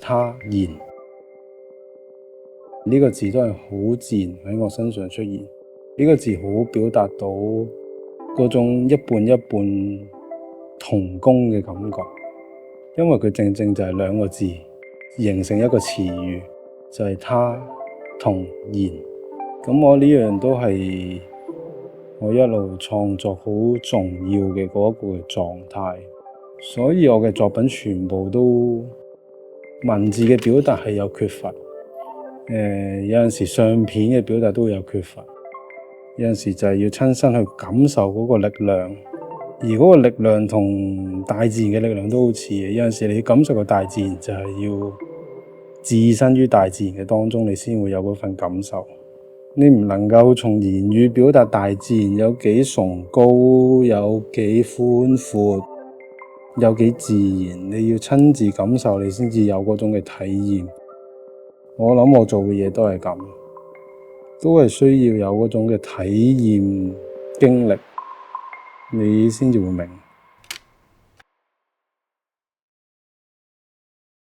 他、然呢個字都係好自然喺我身上出現。呢個字好表達到嗰種一半一半同工嘅感覺，因為佢正正就係兩個字形成一個詞語，就係他同然。咁我呢樣都係我一路創作好重要嘅嗰一個狀態，所以我嘅作品全部都文字嘅表達係有缺乏，有陣時相片嘅表達都會有缺乏，有陣時就係要親身去感受嗰個力量，而嗰個力量同大自然嘅力量都好似嘅。有陣時你感受個大自然就係要置身於大自然嘅當中，你先會有嗰份感受。你唔能夠從言語表達大自然有幾崇高，有幾寬闊，有幾自然，你要親自感受你先至有嗰種嘅體驗。我諗我做嘅嘢都係咁，都係需要有嗰種嘅體驗經歷，你先至會明。